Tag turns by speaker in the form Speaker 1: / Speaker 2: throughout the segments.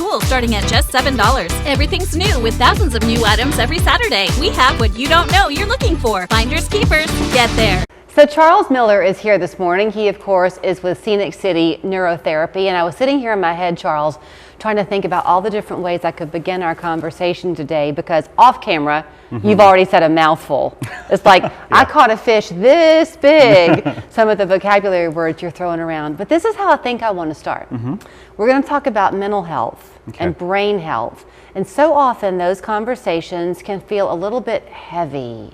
Speaker 1: tools starting at just $7. Everything's new with thousands of new items every Saturday. We have what you don't know you're looking for. Finders keepers, get there.
Speaker 2: So Charles Miller is here this morning. He, of course, is with Scenic City Neurotherapy. And I was sitting here in my head, Charles, trying to think about all the different ways I could begin our conversation today, because off camera, you've already said a mouthful. It's like, I caught a fish this big, some of the vocabulary words you're throwing around. But this is how I think I want to start. We're going to talk about mental health and brain health. And so often those conversations can feel a little bit heavy.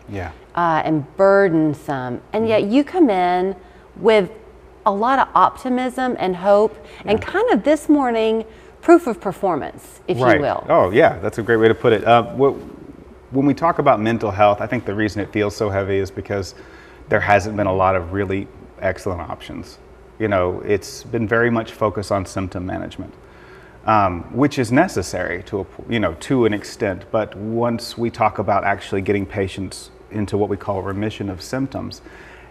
Speaker 2: And burdensome, and yet you come in with a lot of optimism and hope, and kind of this morning, proof of performance, if you will.
Speaker 3: Oh yeah, that's a great way to put it. When we talk about mental health, I think the reason it feels so heavy is because there hasn't been a lot of really excellent options. You know, it's been very much focused on symptom management, which is necessary to an extent. But once we talk about actually getting patients into what we call remission of symptoms,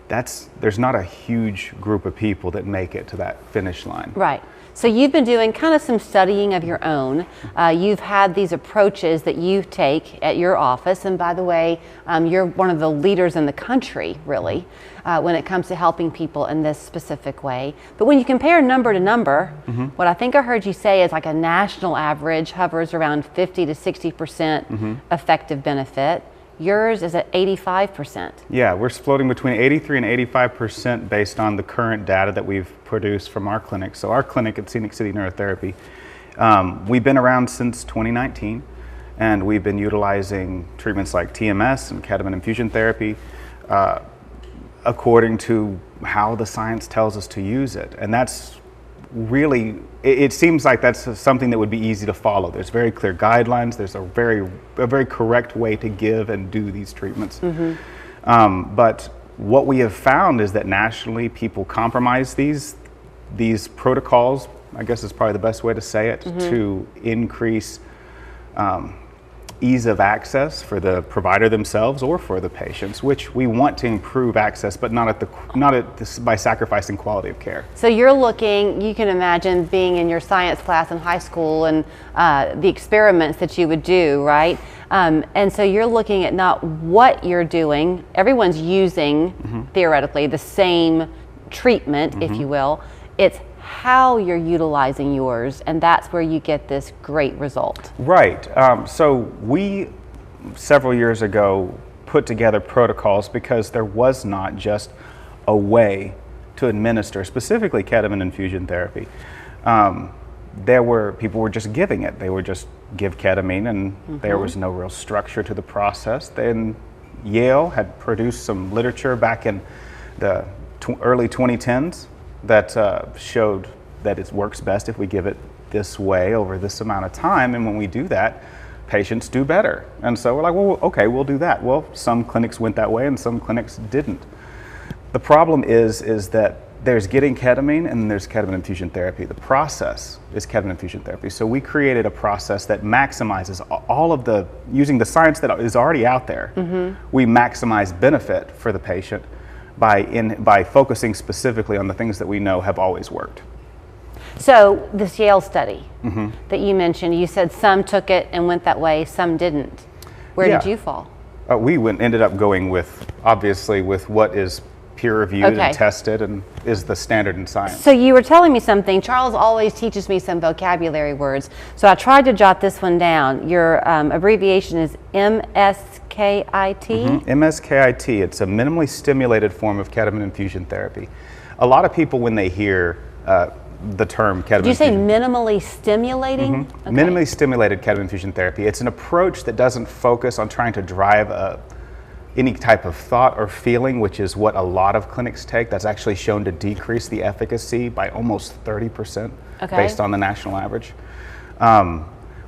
Speaker 3: there's not a huge group of people that make it to that finish line. Right.
Speaker 2: So you've been doing kind of some studying of your own. You've had these approaches that you take at your office, and by the way, you're one of the leaders in the country, really, when it comes to helping people in this specific way. But when you compare number to number, what I think I heard you say is like a national average hovers around 50 to 60% effective benefit. Yours is at 85%.
Speaker 3: Yeah, we're floating between 83 and 85% based on the current data that we've produced from our clinic. So our clinic at Scenic City Neurotherapy, we've been around since 2019, and we've been utilizing treatments like TMS and ketamine infusion therapy according to how the science tells us to use it. And that's really, it seems like that's something that would be easy to follow. There's very clear guidelines. There's a very correct way to give and do these treatments. But what we have found is that nationally people compromise these protocols, I guess is probably the best way to say it, to increase ease of access for the provider themselves or for the patients, which we want to improve access, but not by sacrificing quality of care.
Speaker 2: So you're looking, you can imagine being in your science class in high school and the experiments that you would do, right? And so you're looking at not what you're doing. Everyone's using, theoretically, the same treatment, if you will. It's how you're utilizing yours, and that's where you get this great result.
Speaker 3: Right. So we, several years ago, put together protocols because there was not just a way to administer, specifically ketamine infusion therapy. People were just giving it. They would just give ketamine, and there was no real structure to the process. Then Yale had produced some literature back in the early 2010s that showed that it works best if we give it this way over this amount of time, and when we do that, patients do better. And so we're like, well, okay, we'll do that. Well, some clinics went that way and some clinics didn't. The problem is that there's getting ketamine and there's ketamine infusion therapy. The process is ketamine infusion therapy. So we created a process that maximizes all of using the science that is already out there. We maximize benefit for the patient by focusing specifically on the things that we know have always worked.
Speaker 2: So this Yale study that you mentioned, you said some took it and went that way, some didn't. Where did you fall?
Speaker 3: We ended up going with what is peer-reviewed and tested and is the standard in science.
Speaker 2: So you were telling me something. Charles always teaches me some vocabulary words. So I tried to jot this one down. Your abbreviation is MSKIT?
Speaker 3: MSKIT. It's a minimally stimulated form of ketamine infusion therapy. A lot of people, when they hear the term ketamine.
Speaker 2: Did you say minimally stimulating?
Speaker 3: Okay. Minimally stimulated ketamine infusion therapy. It's an approach that doesn't focus on trying to drive any type of thought or feeling, which is what a lot of clinics take. That's actually shown to decrease the efficacy by almost 30% based on the national average.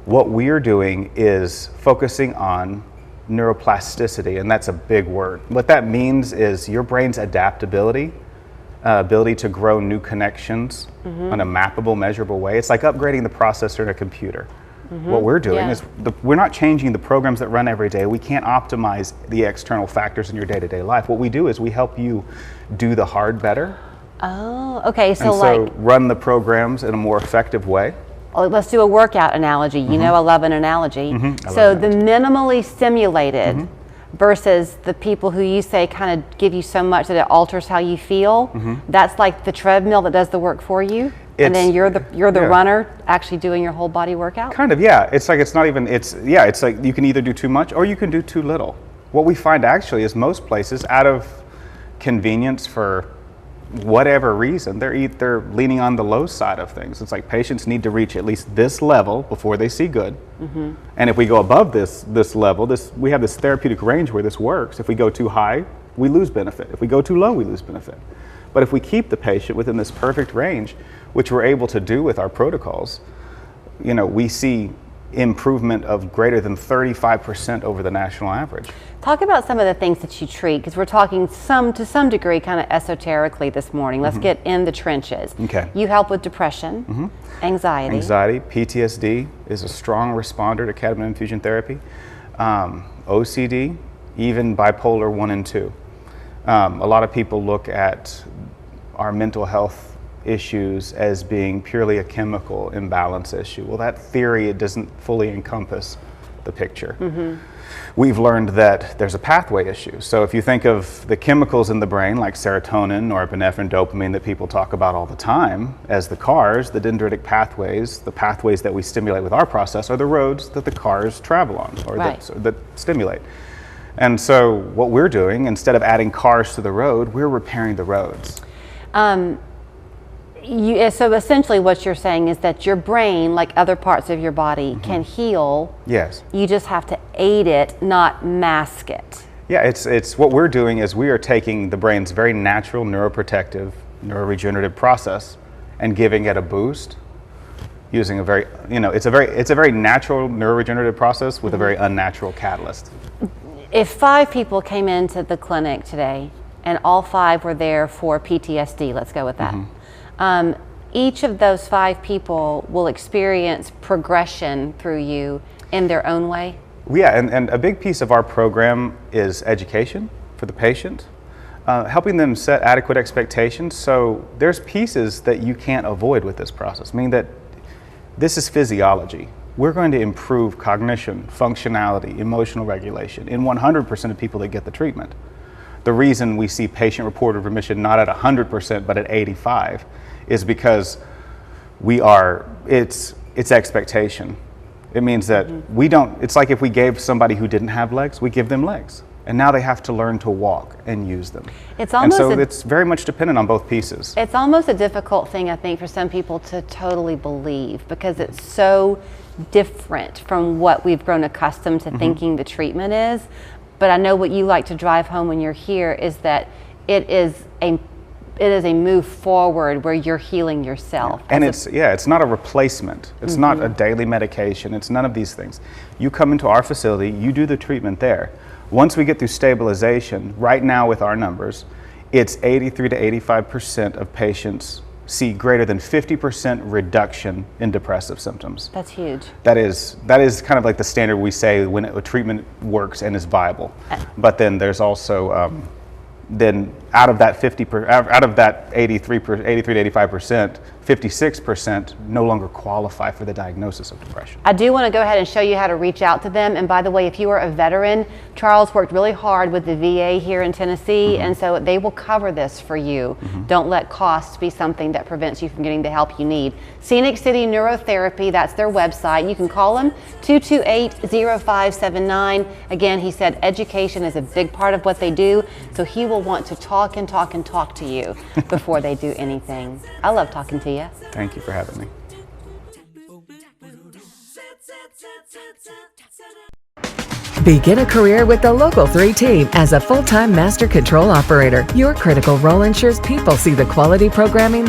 Speaker 3: What we're doing is focusing on neuroplasticity, and that's a big word. What that means is your brain's adaptability, ability to grow new connections in a mappable, measurable way. It's like upgrading the processor in a computer. What we're doing is we're not changing the programs that run every day. We can't optimize the external factors in your day-to-day life. What we do is we help you do the hard better.
Speaker 2: Oh, okay. So
Speaker 3: run the programs in a more effective way
Speaker 2: let's do a workout analogy. You know, I love an analogy. So the minimally stimulated versus the people who you say kind of give you so much that it alters how you feel. That's like the treadmill that does the work for you. And then you're the runner actually doing your whole body workout?
Speaker 3: Kind of, yeah. It's like, it's not even, it's like you can either do too much or you can do too little. What we find actually is most places, out of convenience for whatever reason, they're leaning on the low side of things. It's like patients need to reach at least this level before they see good. And if we go above this level, we have this therapeutic range where this works. If we go too high, we lose benefit. If we go too low, we lose benefit. But if we keep the patient within this perfect range, which we're able to do with our protocols, you know, we see improvement of greater than 35% over the national average.
Speaker 2: Talk about some of the things that you treat, because we're talking to some degree kind of esoterically this morning. Let's get in the trenches.
Speaker 3: Okay.
Speaker 2: You help with depression, anxiety.
Speaker 3: Anxiety, PTSD is a strong responder to ketamine infusion therapy. OCD, even bipolar 1 and 2. A lot of people look at our mental health issues as being purely a chemical imbalance issue. Well, that theory, it doesn't fully encompass the picture. We've learned that there's a pathway issue. So if you think of the chemicals in the brain like serotonin, norepinephrine, dopamine that people talk about all the time as the cars, the dendritic pathways, the pathways that we stimulate with our process are the roads that the cars travel on or that stimulate. And so what we're doing, instead of adding cars to the road, we're repairing the roads.
Speaker 2: So essentially what you're saying is that your brain, like other parts of your body, can heal.
Speaker 3: Yes.
Speaker 2: You just have to aid it, not mask it.
Speaker 3: Yeah, it's what we're doing is we are taking the brain's very natural neuroprotective, neuroregenerative process and giving it a boost using a very, it's a very natural neuroregenerative process with a very unnatural catalyst.
Speaker 2: If 5 people came into the clinic today and all 5 were there for PTSD, let's go with that. Each of those 5 people will experience progression through you in their own way?
Speaker 3: Yeah, and a big piece of our program is education for the patient, helping them set adequate expectations. So there's pieces that you can't avoid with this process, meaning that this is physiology. We're going to improve cognition, functionality, emotional regulation in 100% of people that get the treatment. The reason we see patient-reported remission not at 100% but at 85 is because it's expectation. It means that it's like if we gave somebody who didn't have legs, we give them legs. And now they have to learn to walk and use them. It's very much dependent on both pieces.
Speaker 2: It's almost a difficult thing, I think, for some people to totally believe because it's so different from what we've grown accustomed to thinking the treatment is. But I know what you like to drive home when you're here is that it is a move forward where you're healing yourself.
Speaker 3: And it's not a replacement. It's not a daily medication. It's none of these things. You come into our facility, you do the treatment there. Once we get through stabilization, right now with our numbers, it's 83 to 85% of patients see greater than 50% reduction in depressive symptoms.
Speaker 2: That's huge.
Speaker 3: That is kind of like the standard we say when a treatment works and is viable. But then there's also then out of that 83 to 85%, 56% no longer qualify for the diagnosis of depression.
Speaker 2: I do want to go ahead and show you how to reach out to them. And by the way, if you are a veteran, Charles worked really hard with the VA here in Tennessee, and so they will cover this for you. Don't let costs be something that prevents you from getting the help you need. Scenic City Neurotherapy, that's their website. You can call them 228-0579. Again, he said education is a big part of what they do, so he will want to talk and talk and talk to you before they do anything. I love talking to you.
Speaker 3: Thank you for having me.
Speaker 4: Begin a career with the Local 3 team as a full-time master control operator. Your critical role ensures people see the quality programming